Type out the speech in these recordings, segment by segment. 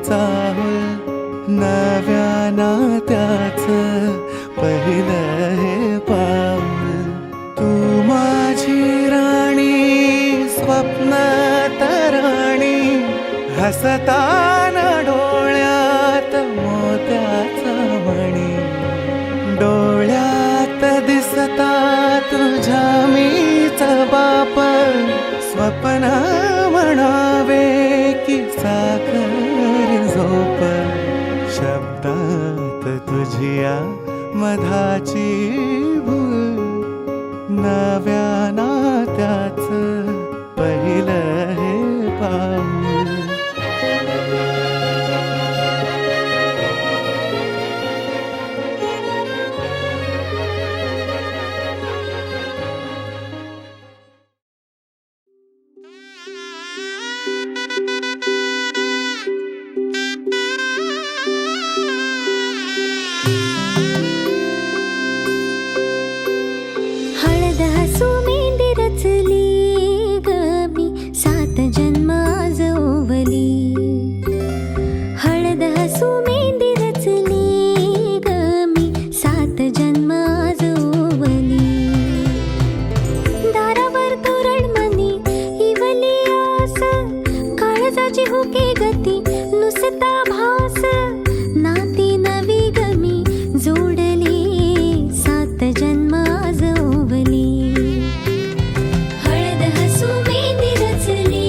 चाहुल नव्या नात्याचं पहिलं हे पाऊल. तू माझी राणी स्वप्न तराणी हसताना डोळ्यात मोत्याचा मणी. डोळ्यात दिसता तुझ्या मीच बाप स्वप्न म्हणावे की साखर झोप. शब्दात तुझिया मधाची भूल नव्या नात्याचं पहिलं हे पाऊल. हळद हसू मेंढी रचली ग मी 7 जन्म आज ओवली. हळद हसू मेंढी रचली ग मी 7 जन्म आज ओवली. दारावर तोरणमणी इवली आस काळजाची हुके गती नुसता भास. नाती नवी ग मी जोडली 7 जन्म आज ओवली. हळद हसू मेंढी रचली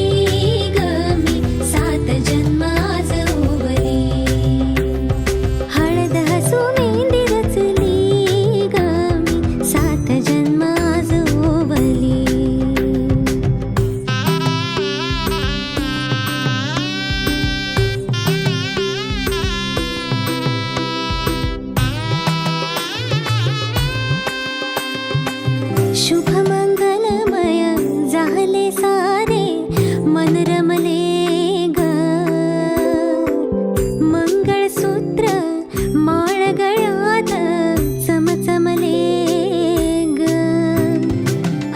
ग मी 7 जन्म आज ओवली. हळद हसू मेंढी रचली ग मी 7 जन्म आज ओवली. शुभ मंगलमय झाले सारे मन रमले ग. मंगळसूत्र माळ गळ्यात चमचमले ग.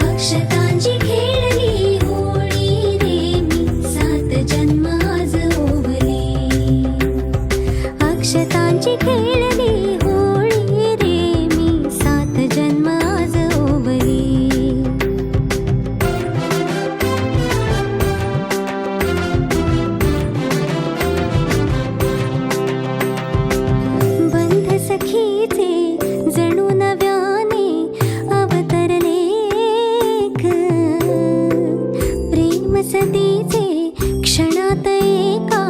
अक्षतांची खेळली होळी रे मी 7 जन्म आज ओवली. अक्षतांची खेळली होळी रे मी 7 जन्म आज ओवली. बंध सखीचे जणू नव्याने अवतरले ग. प्रेम सदीचे क्षणात एका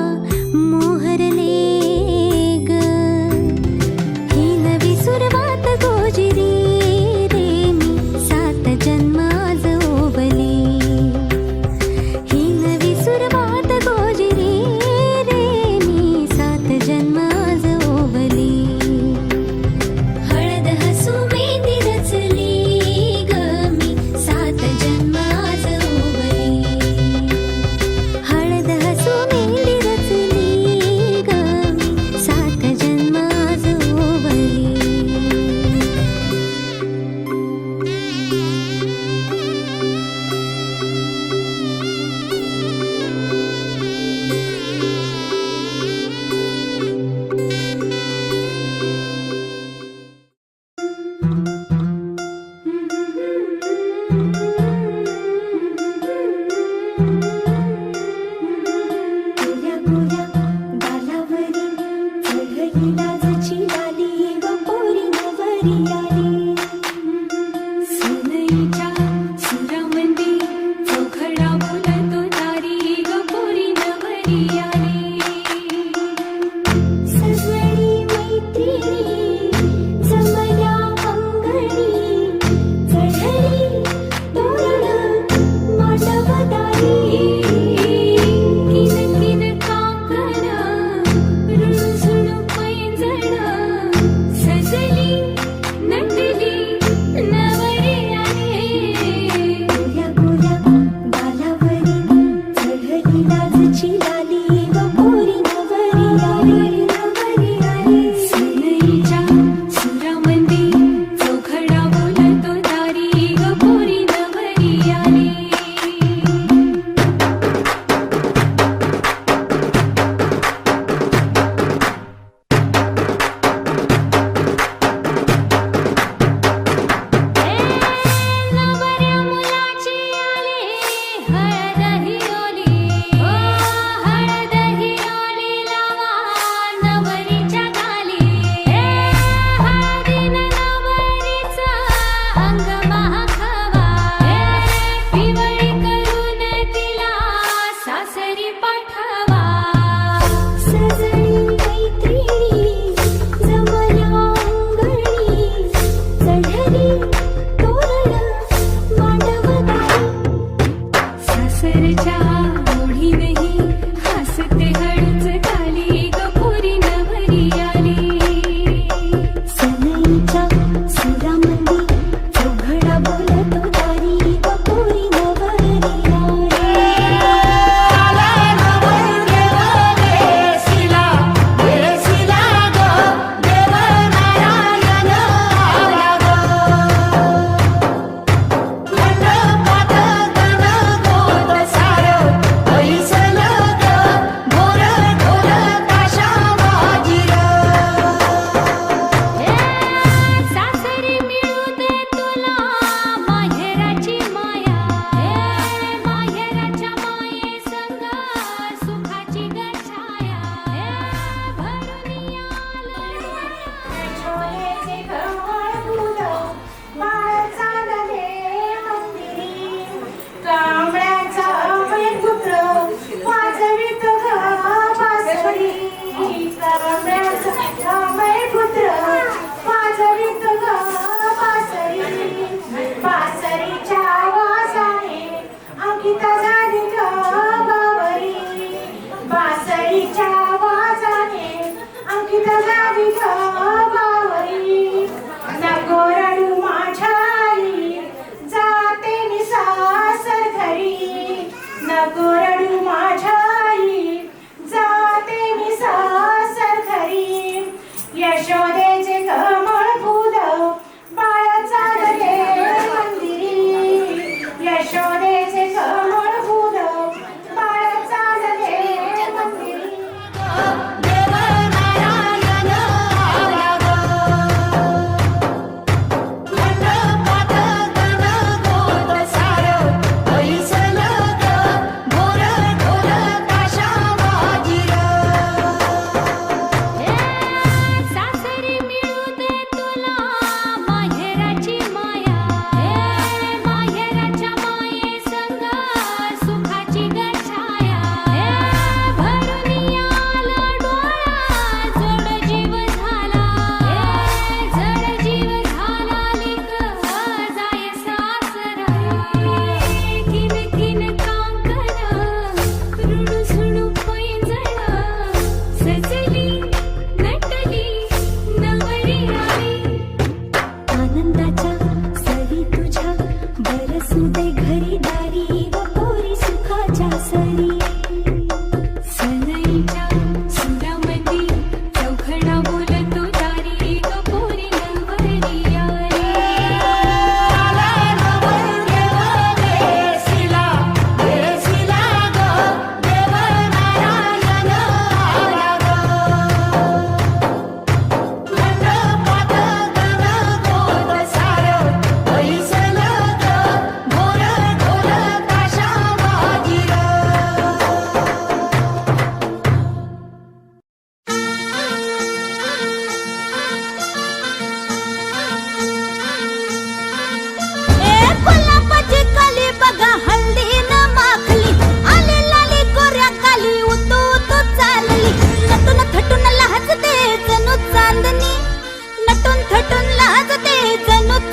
मोहरले ग.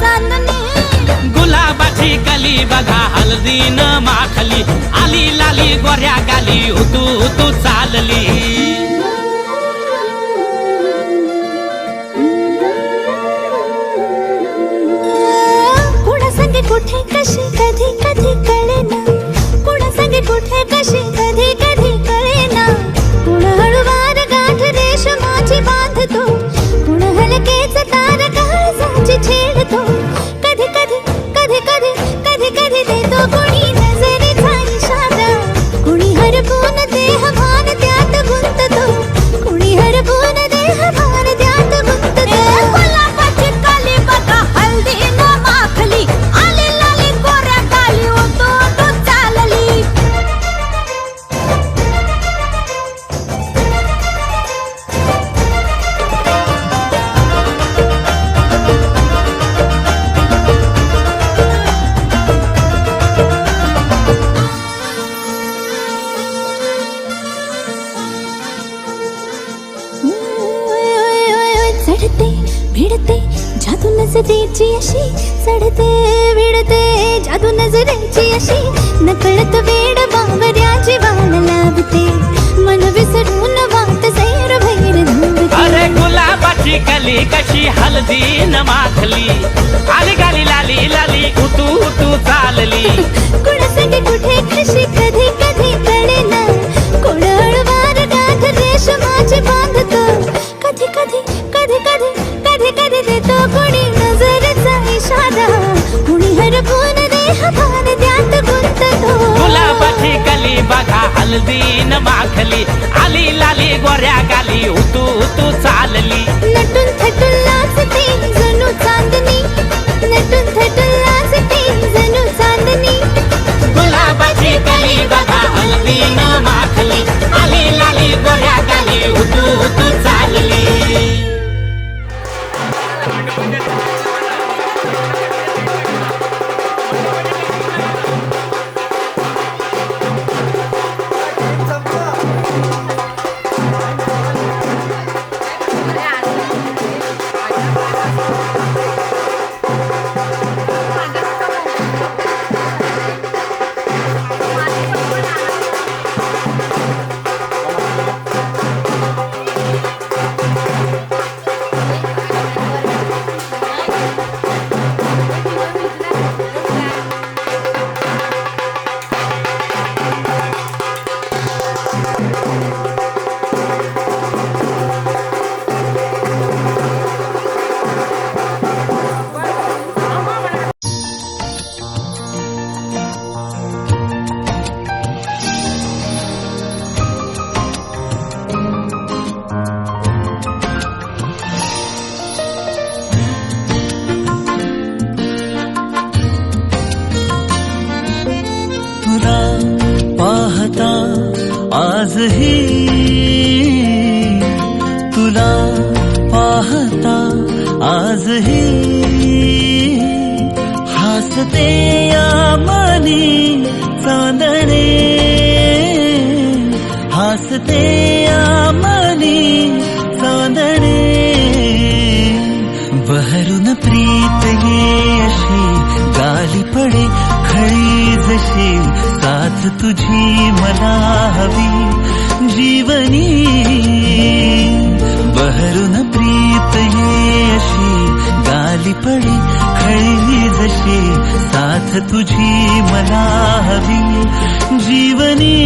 चांदणी गुलाबाची कली बघा हळदीन माखली आली लाली गोऱ्या गाली तू चालली कुणा संगे कुठे कशी कधी कधी कळेना कुणा संगे कुठे कशी कधी कधी कळेना कुण हळूवार गाठ रेशमाची बांधतो कुण हलकेच तार काळजाची छेडतो कधी कधी कधी कधी कधी कधी देतो कुणी नजरेचा इशारा कुणी हरपून देहभान त्यात गुंततो कुणी हरपून देहभान त्यात गुंततो गुलाबाची काली बघा हळदीन माखली आली लाली गोऱ्या गाली तू चालली चढते भिडते जादू नजरेची अशी चढते भिडते जादू नजरेची अशी नकळत वेड बावऱ्या जीवान लाभते मन विसरून वाट सैर भैर धावते अरे गुलाबाची कली कशी हळदीन माखली आली गाली लाली लाली तू चालली कुणासाठी कुठे कशी कधी कधी कळेना कोण हळवार गाठ रेशमाची बांधतो कधी कधी कधी कधी कधी कधी देतो कोणी नजरेचा इशारा कुणी हरपून देहभान त्यात गुंततो गुलाबाची कली बघा हळदीन माखली आली लाली गोऱ्या गाली तू चालली नटून थटून लाजते जणू चांदणी नटून थटून लाजते जणू चांदणी गुलाबाची कली बघा हळदीन माखली आली लाली गोऱ्या गाली तू चालली तुला पाहता आजही तुला पाहता आजही हसते या मनी चांदणे हसते या मनी चांदणे बहरून प्रीत ये अशी गाली पडे खळी जशी साथ तुझी मला हवी जीवनी बहरून प्रीत ये अशी गाली पडे खळी जशी साथ तुझी मला हवी जीवनी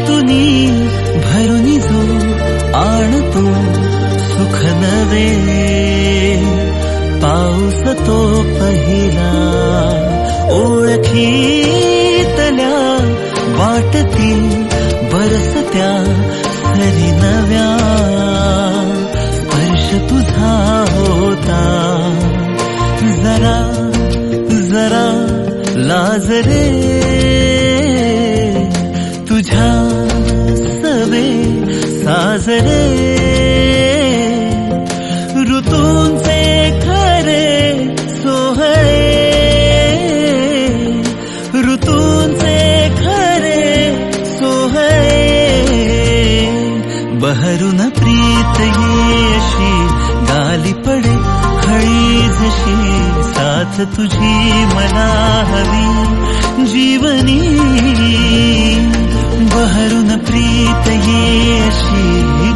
तुनी भरुनी जो आणतो सुख नवे पाऊस तो पहिला ओळखीतल्या वाटतील बरसत्या सरी नव्या स्पर्श तुझा होता जरा जरा लाज रे तुझ्या सवे साजरे ऋतूंचे खरे सोहळे ऋतूंचे खरे सोहळे बहरून प्रीत येशी गाली पडे खळी जशी साथ तुझी मला हवी जीवनी बहरून प्रीत येशी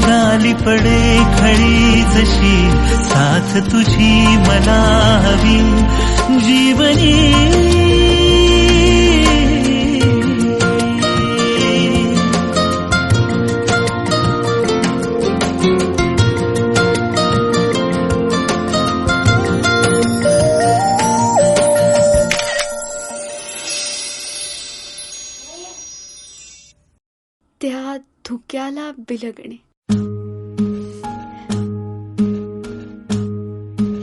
गाली पडे खळी जशी साथ तुझी मला हवी जीवनी त्या धुक्याला बिलगणे.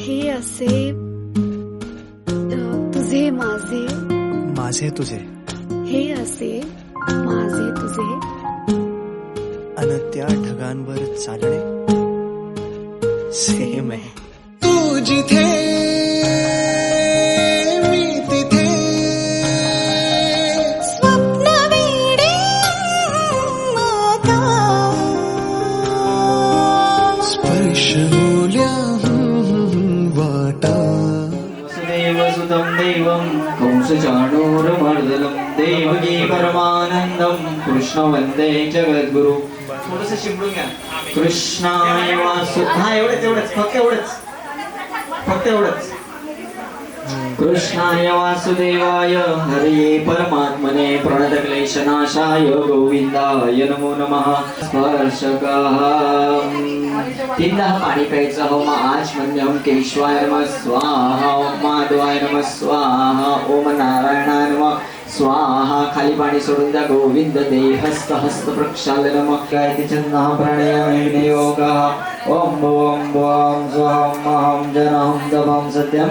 हे असे तुझे माझे माझे तुझे हे असे माझे तुझे अन त्या ढगांवर चालणे सेम आहे. तू जिथे मी तिथे स्वप्न वेडे माता स्पर्श बोल्या वाटा वसुदेवसुतं देवं कंसचाणूरमर्दनं देवकी परमानंदं कृष्ण वंदे जगद्गुरु. थोडंसं शिंपडून घ्या. कृष्णाय हा एवढंच फक्त एवढंच. कृष्णाय वासुदेवाय हरये परमात्मने प्रणतक्लेशनाशाय गोविंदाय नमो नमः. स्पर्शकः तीनदा पाणी प्यायचं. ओम आचमन्यं केशवाय नमः स्वाहा. ओम माधवाय नमः स्वाहा. ओम नारायणाय नमः स्वाहा. खाली पाणी सोडून द्या. गोविंद देहस्थ हस्त प्रक्षालनम गायत्री छंदः प्राणायाम योगः. ओम ओम ओम स्वहं महं जनहं दमं सत्यं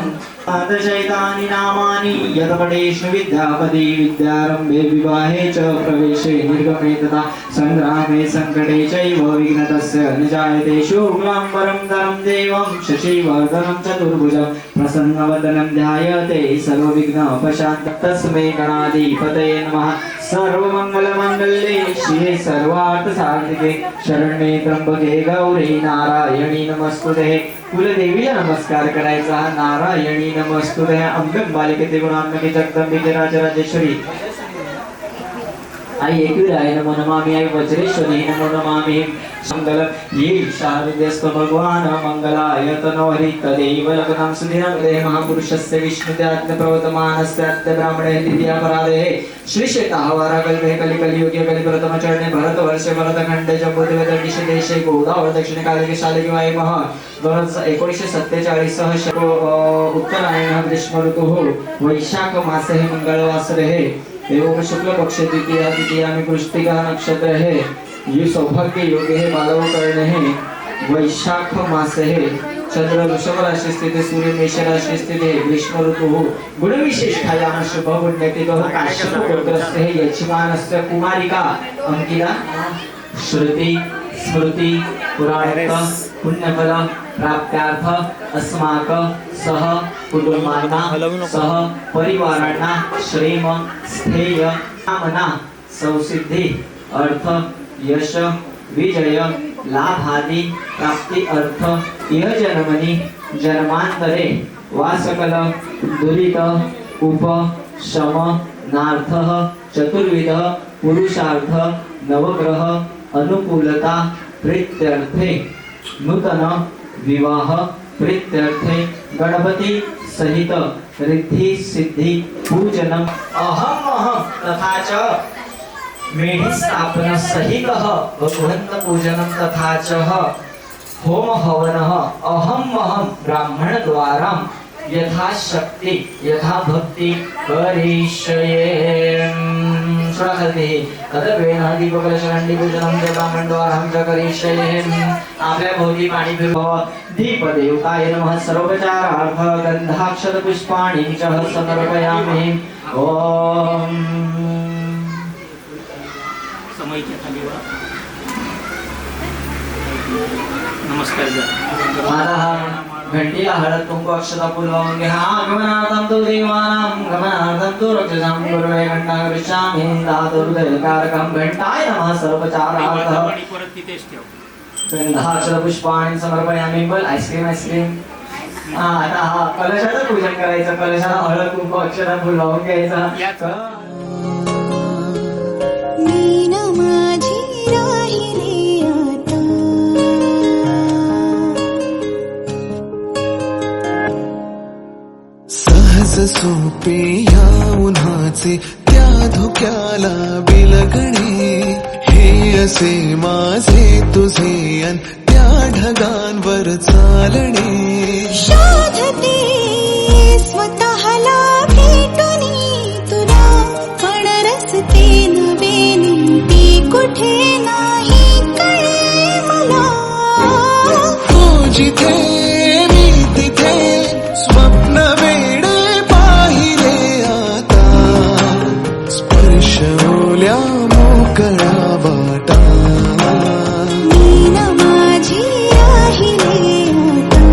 शैतानि नामानि यतपडेषु विद्यापदे विद्यारम्भे विवाहे च प्रवेशे निर्गमे तथा संग्रामे संकटे चैव विघ्नतस्य न जायते. शुक्लाम्बरं धरं देवं शशिवर्धनं चतुर्भुजं प्रसन्नवदनं ध्यायते सर्वविघ्नोपशान्तये. तस्मै गणाधिपतये नमः. सर्वमङ्गलमङ्गल्ये शिवे सर्वार्थसाधिके शरण्ये त्र्यंबके गौरी नारायणी नमस्तुते. कुलदेवीला नमस्कार करायचा. नारायणी नमस्तुते. अंबे बालिके गुणात्मके जगदंबिके राजराजेश्वरी आई एकविराय नमो नमामि. आई वज्रेश्वरी नमो नमामि. मंगल ये शारदेस्त भगवान मंगलाय तनोहरि तदेव लग्नं सुदिनं देह महापुरुषस्य विष्णुत्यात्म प्रवर्तमानस्यात्म ब्राह्मणे द्वितीयापराधे श्री शेताहवारा कल्पे कलियुगे कलिप्रथम चरणे भरतवर्षे भरतखंडे जम्बूद्वीप देशे गोदावरी दक्षिण कालिके शालिके वायुमः 1947 उत्तरायण ग्रीष्म ऋतुः वैशाख मासे मंगलवासरे एवं शुक्ल पक्ष द्वितीया में कृष्तिका नक्षत्र है. ये सौभाग्य योग है. बालव कर्ण है. वैशाख मास है. चंद्र वृषभ राशि स्थित सूर्य मेष राशि स्थित है. ग्रीष्म ऋतु गुण विशेषायाम शुभ पुण्यतिथि काश्यप गोत्रस्य है. यजमानस्य कुमारिका अंकिता श्रुति स्मृति पुराण पुण्यफल प्राप्त्यार्थ अस्माक सह कुटुंबांना सह परिवारांना श्रेम स्थेय कामना सौसिद्धी अर्थ यश विजय लाभादि प्राप्ति अर्थ इह जन्मनि जन्मांतरे वासकल दुरित उप शम नार्थः चतुर्विध पुरुषार्थ नवग्रह अनुकूलता प्रीत्यर्थे नूतन विवाह प्रीत्यर्थे गणपति सहित रिद्धि सिद्धि पूजनम अहम तथा च मेढी स्थापन सहित भगवंत पूजनम तथा च होम हवन अहम ब्राह्मण द्वारा यथाशक्ति यथा भक्ति करिष्ये. दीपकलशरंडी पूजनम च ब्राह्मण द्वारा च करिष्ये. आपल्या भोवती पाणी फिरवा. दीपदेवताय नमः. सर्वोपचारार्थ गंधाक्षत पुष्पाणि च समर्पयामि. ओम समयच्या खाली वा. नमस्कार माझा हा घंटीला हळद कुंकू अक्षता फुलवाऊन घ्या गमनार्थं तु देवानां गमनार्थं तु रक्षसां गुरुवे घंटाकृष्णां हिंदातुर्दयकारकं घंटाय नमः सर्वोपचारार्थः परत तिथेच ठेव गंधाक्षर पुष्पाणि समर्पयामि बल आईस्क्रीम आता हा कलशाचं पूजन करायचं कलशाला हळद कुंकू अक्षता फुलवाऊन घ्यायचा मीन माझी राहिली आता सहज सोपे या उन्हाचे त्या धुक्याला बिलगणे हे असे माझे तुझे अन त्या ढगांवर चालणे शोधते स्वतःला भेटूनी तुला पण रस्ते नवे नेमती कुठे नाही कळे मला तू जिथे मी तिथे स्वप्न वेडे पाहिले आता स्पर्श ओल्या मोकळ्या वाटा मीन माझी राहिली आता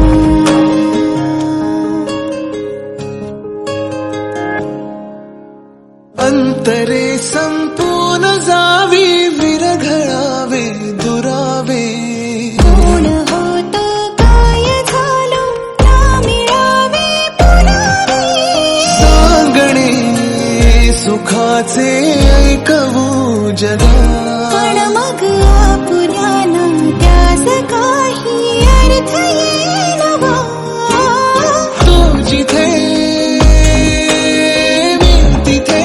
अंतरे संपून जावी विरघळावे दुरावे कोण होत काय झालं ना मिळावे पुरावे सांगणे सुखाचे ऐकवू जगा पण मग आपुल्याला त्यास काही अर्थ येईना तू जिथे मी तिथे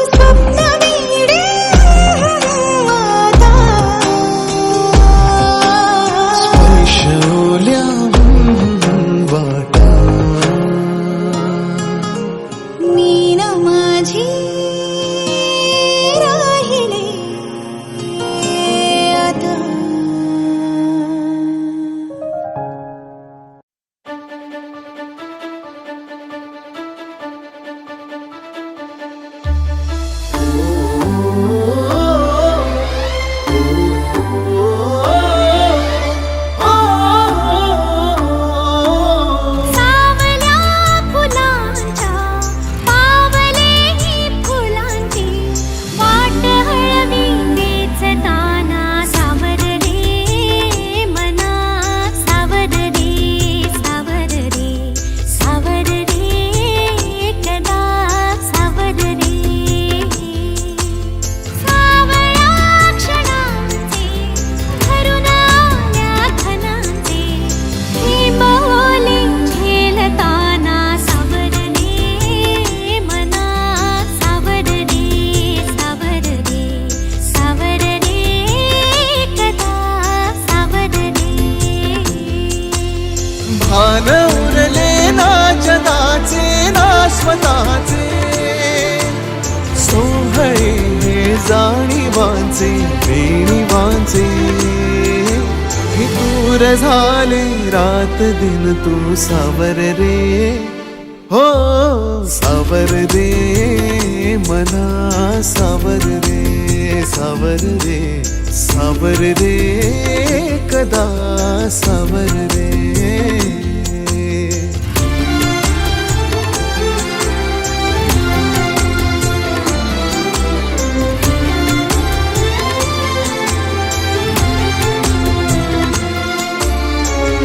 स्वप्न वेडे आता स्पर्श ओल्या वाटा मीन माझी राहिली आता सावल्या फुलांच्या पावलेही फुलांची वाट हळवी वेचताना सावर रे मना सावर रे सावर रे सावर रे कदा सावर रे सावळ्या क्षणांचे भरून आल्या खणांचे हे बोले झेलताना सावर रे मना सावर रे सावर रे सावर रे कदा सावर रे भान उरले ना जगाचे ना स्वतःचे सोहळे जाणीवांचे बेणीवांचे हे दूर झाले रात दिन तू सावर रे हो सावर रे मना सावर रे सावर रे सावर रे कदा सावर रे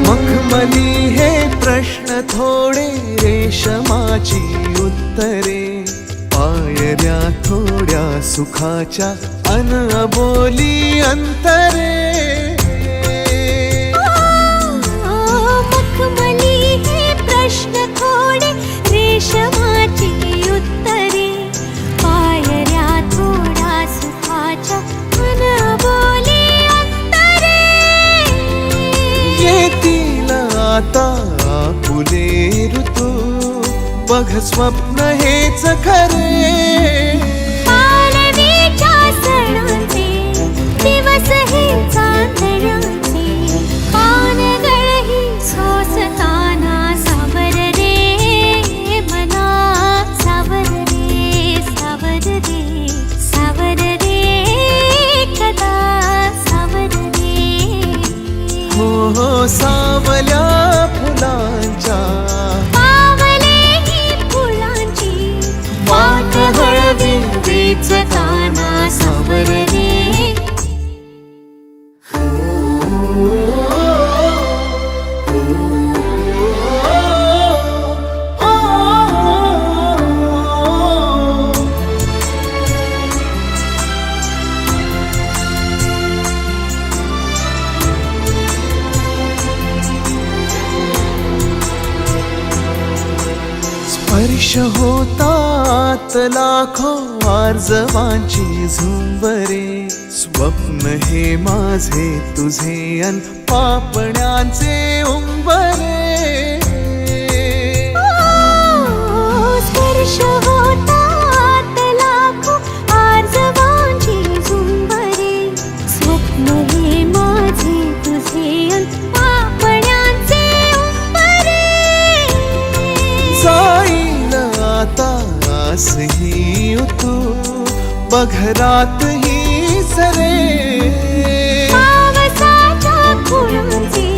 मखमली हे प्रश्न थोडे रेशमाची उत्तरे पायऱ्या थोड्या सुखाच्या अन अबोली अंतरे मखमली हे प्रश्न थोडे रेशमाची उत्तरे पायऱ्या थोडा सुखाच्या अनबोली अंतरे येतील आता फुले ऋतू बघ स्वप्न हेच खरे पालवीच्या सणांचे दिवस हे चांदण्याचे पानगळही सोसताना सावर रे मना सावर रे सावर रे सावर रे कदा सावर स्पर्श होतात लाखो आर्जवांची झुंबरे, स्वप्न हे माझे तुझे अन पापण्यांचे उंबरे. स्पर्श होतात लाखो आर्जवांची झुंबरे, स्वप्न हे माझे तुझे अन पापण्यांचे उंबरे. जाईल आता आसही तू बघरात ही सरे, पावसाच्या खुणाचे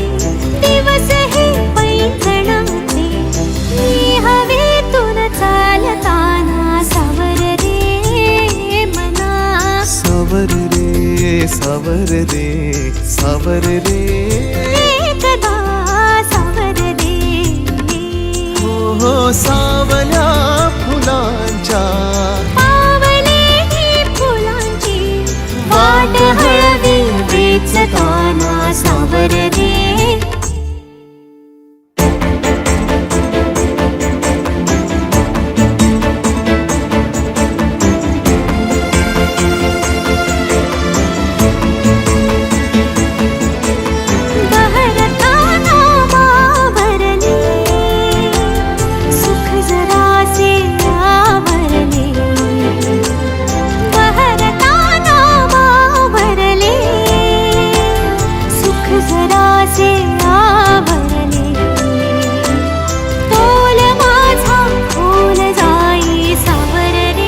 दिवस हे पैंजणाचे, मी हवेतून चालताना सावर रे मना, सावर रे सावर रे सावर रे, एकदा सावर रे. हो सावल्या फुलांच्या पावले ही फुलांची वाट हळवी वेचताना सावर रे. बहरताना बावरले, सुख जरासे आवरले. बहरताना बावरले, सुख जरासे आवरले. तोल माझा खोल जाई सावर रे.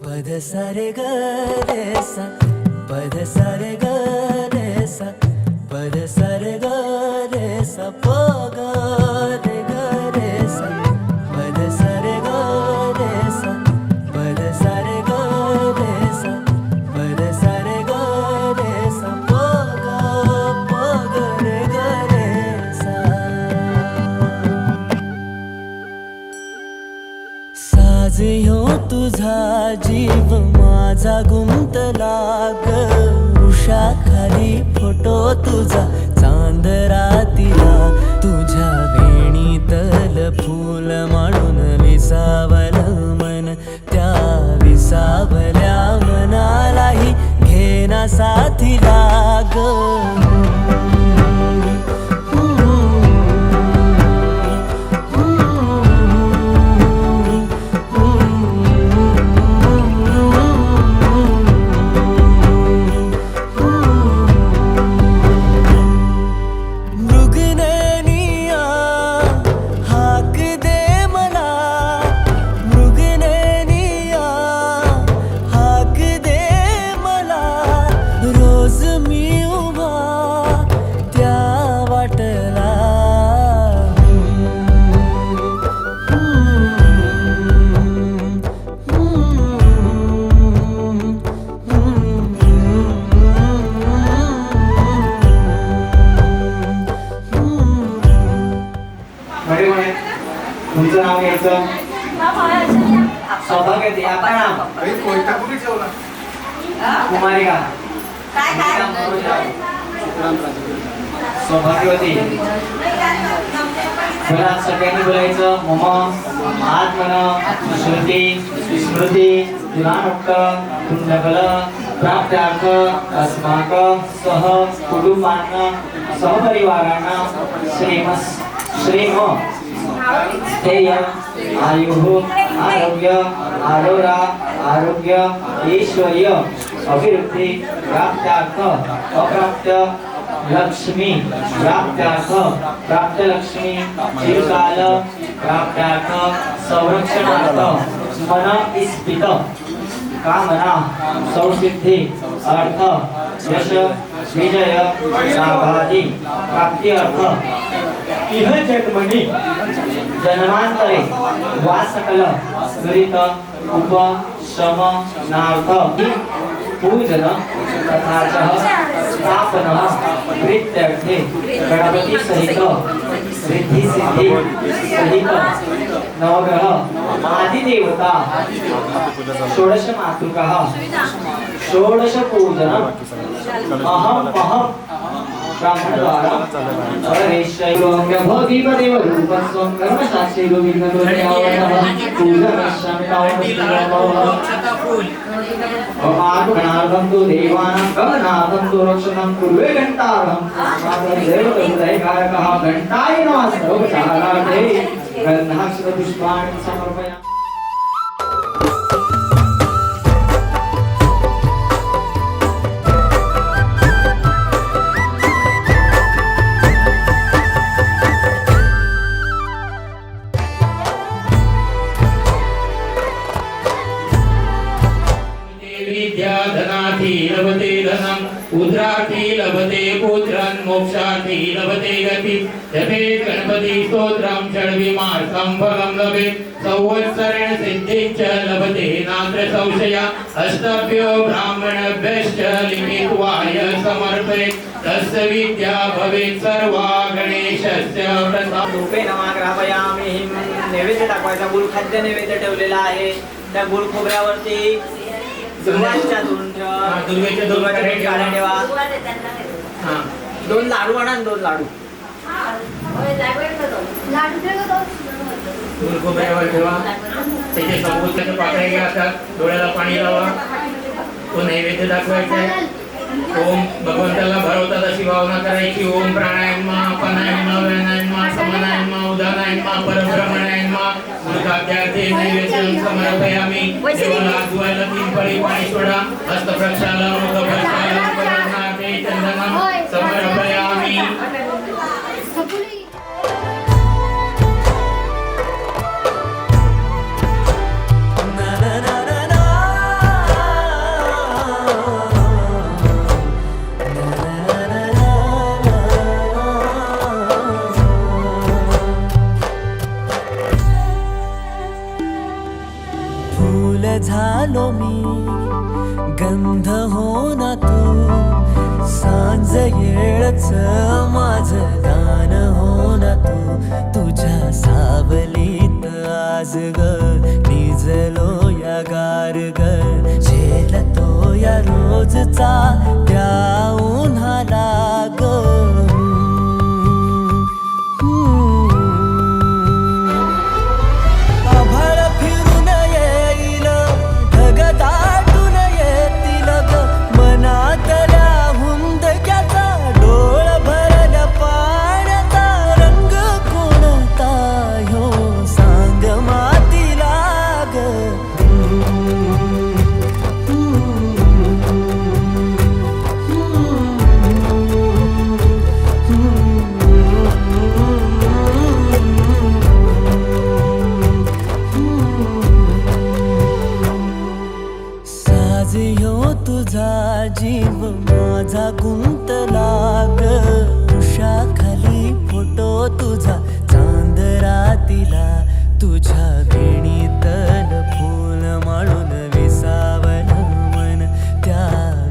पद सारे ग रे सा, पद सारे ग रे सा, पद सारे ग रे सा, प ग रे सा, पद सारे ग रे सा, पद सारे ग रे सा, पद सारे ग रे सा, प ग रे सा. साज ह्यो तुझा जीव माझा गुंतला ग, उषा खाली फोटो तुझा चांद रातीला, तुझ्या वेणीतल फूल म्हणून विसावल मन, त्या विसावल्या मनालाही घेना साथीला ग. मृगनयनिया हाक दे मला, मृगनयनिया हाक दे मला, रोज मी उभा त्या वाटला. तुमचं नाव घ्यायचं, सौभाग्यवती. आपलं नाव कुमारी का सौभाग्यवती. मला सगळ्यांनी बोलायचं मम आत्मन श्रुती स्मृती गुणामुक्त पुण्यफल प्राप्त्यार्थ अस्माक सह कुटुंबांना सहपरिवारांना श्रेम स्थेय आयुः आरोग्य आरोरा आरोग्य ऐश्वर्य अभिवृद्धी प्राप्त्यार्थ अप्राप्य लक्ष्मी प्राप्त्यार्थ प्राप्त लक्ष्मी चिरकाल प्राप्त्यार्थ संरक्षणार्थ मन इस्पित कामना संसिद्धी अर्थ यश विजय लाभादी प्राप्ती अर्थ इह जन्मनी जन्मांतरे वा सकल दुरित उप श्रम नार्थ पूजन तथा स्थापन प्रीत्यर्थे गणपति सहित रिद्धि सिद्धि सहित नवग्रह आदि देवता षोडश मातृकः षोडश पूजन अहम ब्राह्मणद्वारा भोदीपदेव रूपस्वं कर्मशास्त्रे गोविन्दगुरुदेवावतः पूजनश्यामितावस्तुगणार्धं तु देवानां गमनार्थं तु रक्षणं कुर्वे घण्टारहं देवदैकारकः घण्टाय नमः सर्वोपचारार्थे गन्धाक्षरपुष्पाणि समर्पयामि। लभते धनम उद्रार्थी लभते पुत्रं मोक्षार्थी लभते गति जपे गणपति स्तोत्रं षड्विमार्गं फलं लभे संवत्सरेण सिद्धिश्च लभते नात्र संशया अष्टभ्यो ब्राह्मणभ्यश्च लिखित्वाय समर्पयेत् तस्य विद्या भवेत् सर्वा गणेशस्य प्रसाद रूपे नमाग्रापयामि। नैवेद्य दाखवायचा गुळ खाद्य नैवेद्य ठेवलेला आहे त्या गुळ खोबऱ्यावरती दुर्वाच्या दोन काढ्या ठेवा। दोन लाडू आणा दोन लाडू खोबऱ्यावर ठेवा त्याचे संबोधनाचे पाकळ्या घ्या असतात डोळ्याला पाणी लावा तो नैवेद्य दाखवायचा ओम भगवंताला भरवतात अशी भावना करायची ओम प्राणायामा अपानायामा व्यायामा समानायामा उदानायामा परब्रह्मणायामा मुखाद्यार्थे नैवेद्यं समर्पयामि। देवाला आजवायला 3 पळी पाणी सोडा हस्त प्रक्षालन मुख प्रक्षालन करणार्थे चंदनं समर्पयामि। झालो मी गंध हो ना तू सांज येळच माझं गान हो ना तू तुझ्या सावलीत आज ग निजलो या गार ग झेलतो या रोजचा त्या उन्हाला ग जीव माझा गुंतला ग उषाखाली फोटो तुझा चांद रातीला तुझ्या वेणीतल फूल माळून विसावलं मन त्या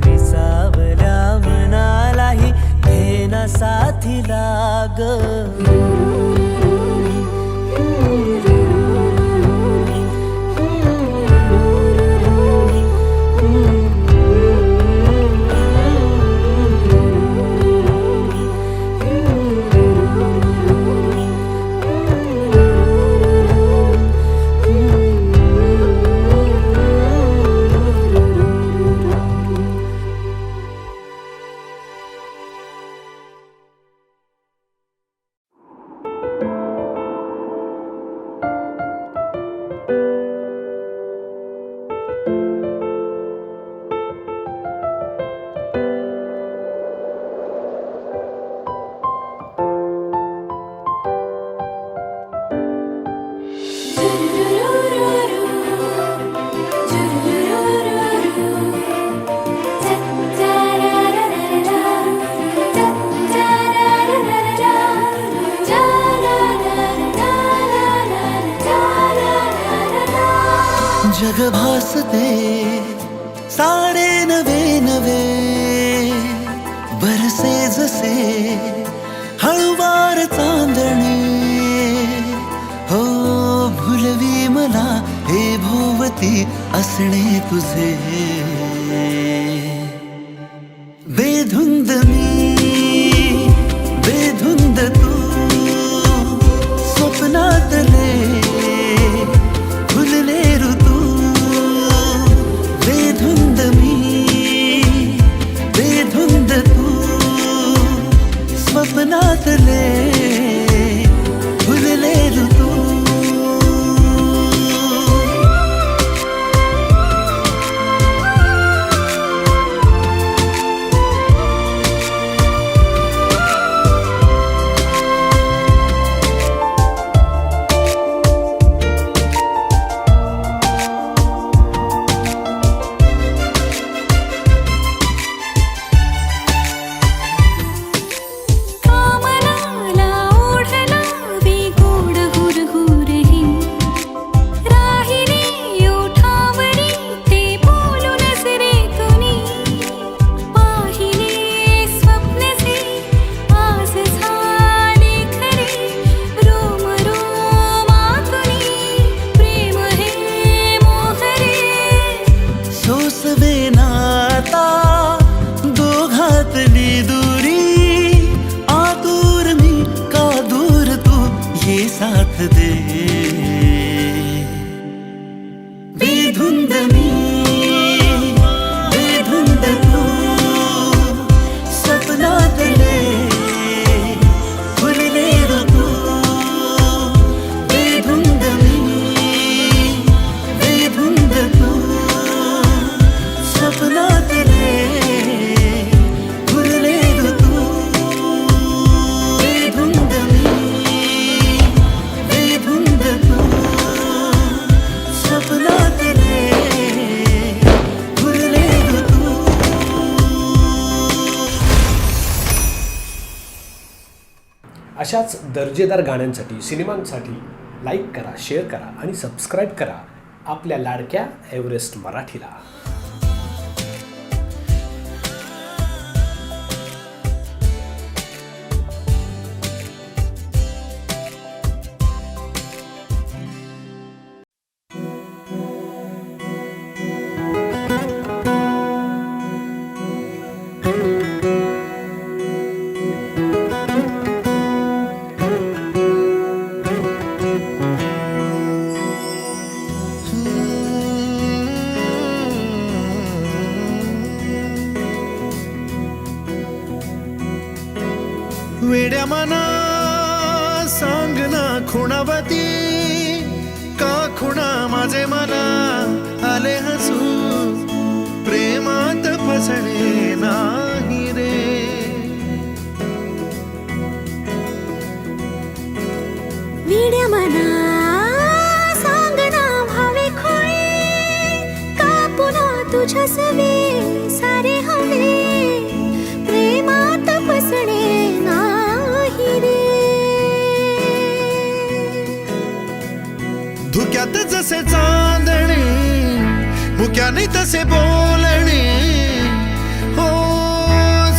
विसावल्या मनालाही घेना साथीला ग जग भासते सारे नवे नवे, बरसे जसे हळुवार चांदणे. हो भुलवी मला हे भोवती असणे तुझे. बेधुंद मी बेधुंद तू, स्वप्नातले फुलले ऋतू. बेधुंद मी बेधुंद तू, स्वप्नातले फुलले ऋतू. साथ दे. बेधुंद मी बेधुंद तू, स्वप्नातले फुलले ऋतू. बेधुंद मी बेधुंद तू, स्वप्नातले फुलले ऋतू. बेधुंद मी बेधुंद तू, स्वप्नातले फुलले ऋतू. अशाच दर्जेदार गाण्यांसाठी सिनेमांसाठी लाईक करा, शेअर करा आणि सबस्क्राईब करा आपल्या लाडक्या एव्हरेस्ट मराठीला. वेड्या मना सांग ना खुणावती, का खुणा माझे मना आले हसू. प्रेमात फसणे नाही रे. वेड्या मना सांग ना भावे खोळे, का पुन्हा तुझ्या सवे सारे हवे. प्रेमात फसणे नाही रे. धुक्यात जसे चांदणे, मुक्याने तसे बोलणे. हो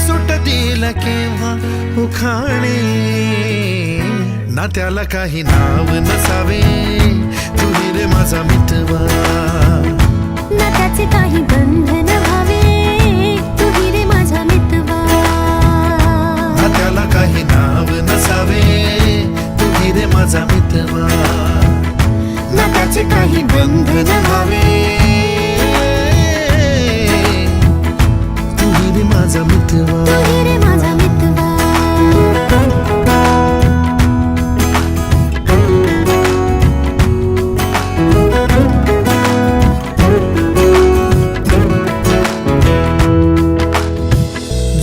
सुटतील केव्हा उखाणे. नात्याला काही नाव नसावे, तुही रे माझा मितवा. नात्याचे काही बंधन व्हावे, तुही रे माझा मितवा. नात्याला काही नाव नसावे, तुही रे माझा मितवा. नात्याचे काही बंधन व्हावे, तुही रे माझा मितवा. तुही रे माझा मितवा.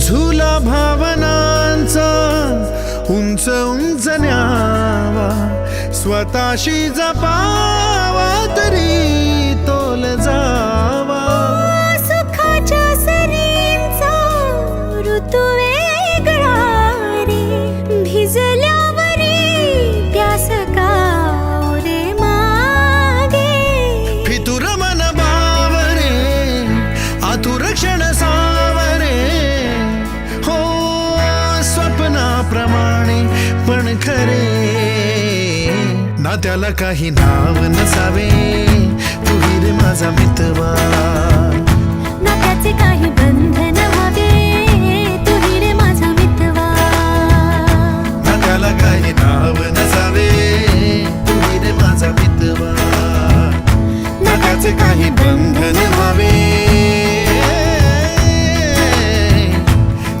झुला भावनांचा उंच उंच न्यावा, स्वतःशी जपावा तरी तोल जावा. सुखाच्या सरींचा ऋतू वेगळा रे. भिजल्यावरी प्यास का रे मागे. फितुर ना त्याला काही नाव नसावे तू रे माझा मितवा ना त्याचे काही बंधन व्हावे तू रे माझा मितवा ना त्याला काही नाव नसावे तू रे माझा मितवा ना त्याचे काही बंधन व्हावे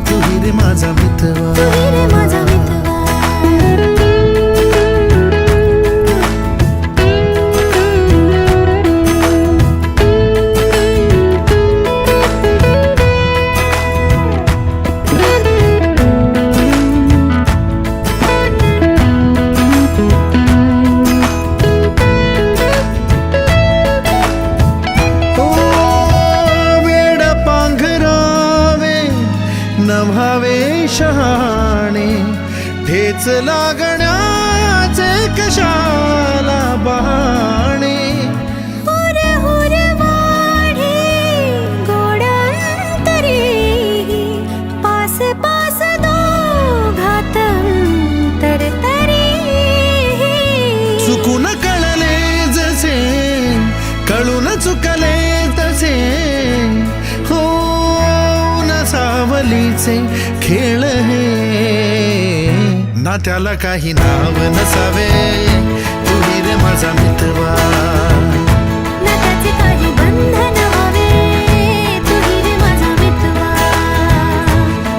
तू रे माझा मितवा तू रे माझा मितवा नव्हावे शहाणे ठेच लागण्याचे कशाला बहाणे हुर हुर वाढे गोडांतरी पास पास दोघात तरतरी चुकून कळले जसे कळून चुकले तसे हो सावलीचे खेळ हे ना त्याला काही नाव नसावे तू रे माझा मितवा ना त्याचे काही बंधन व्हावे तू रे माझा मितवा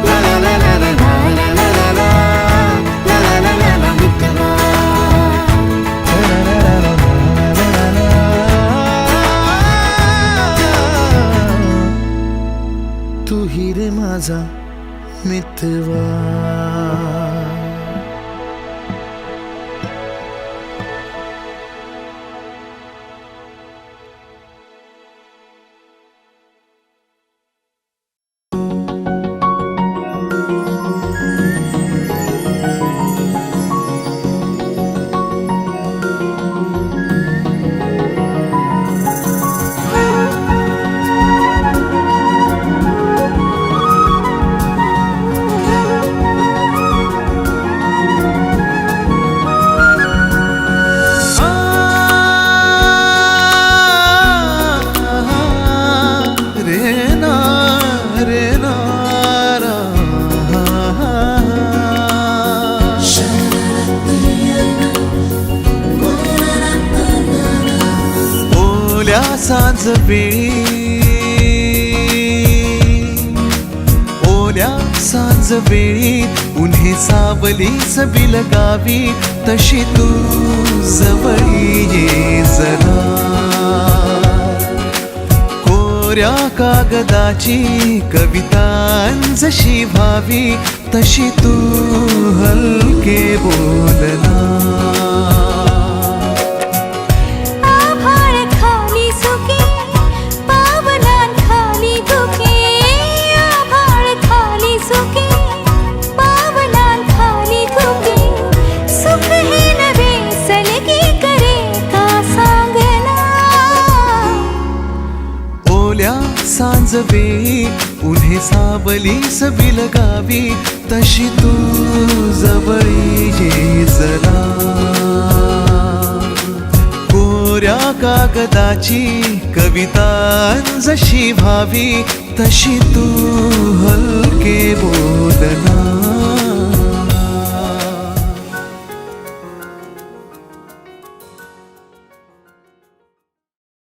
ला ला ला ला ला ला ला ला ला ला ला ला ला ला मितवा तू रे माझा मितवा सांज वेळी ओल्या सांज वेळी उन्हे सावलीच बिलगावी तशी तू जवळी ये जरा कोऱ्या कागदाची कवितांजशी व्हावी तशी तू हलके बोलना सांज वेळी उन्हे सावलीस बिलगावी तशी तू जवळी ये जरा कोऱ्या कागदाची कवितांजशी व्हावी तशी तू हलके बोलना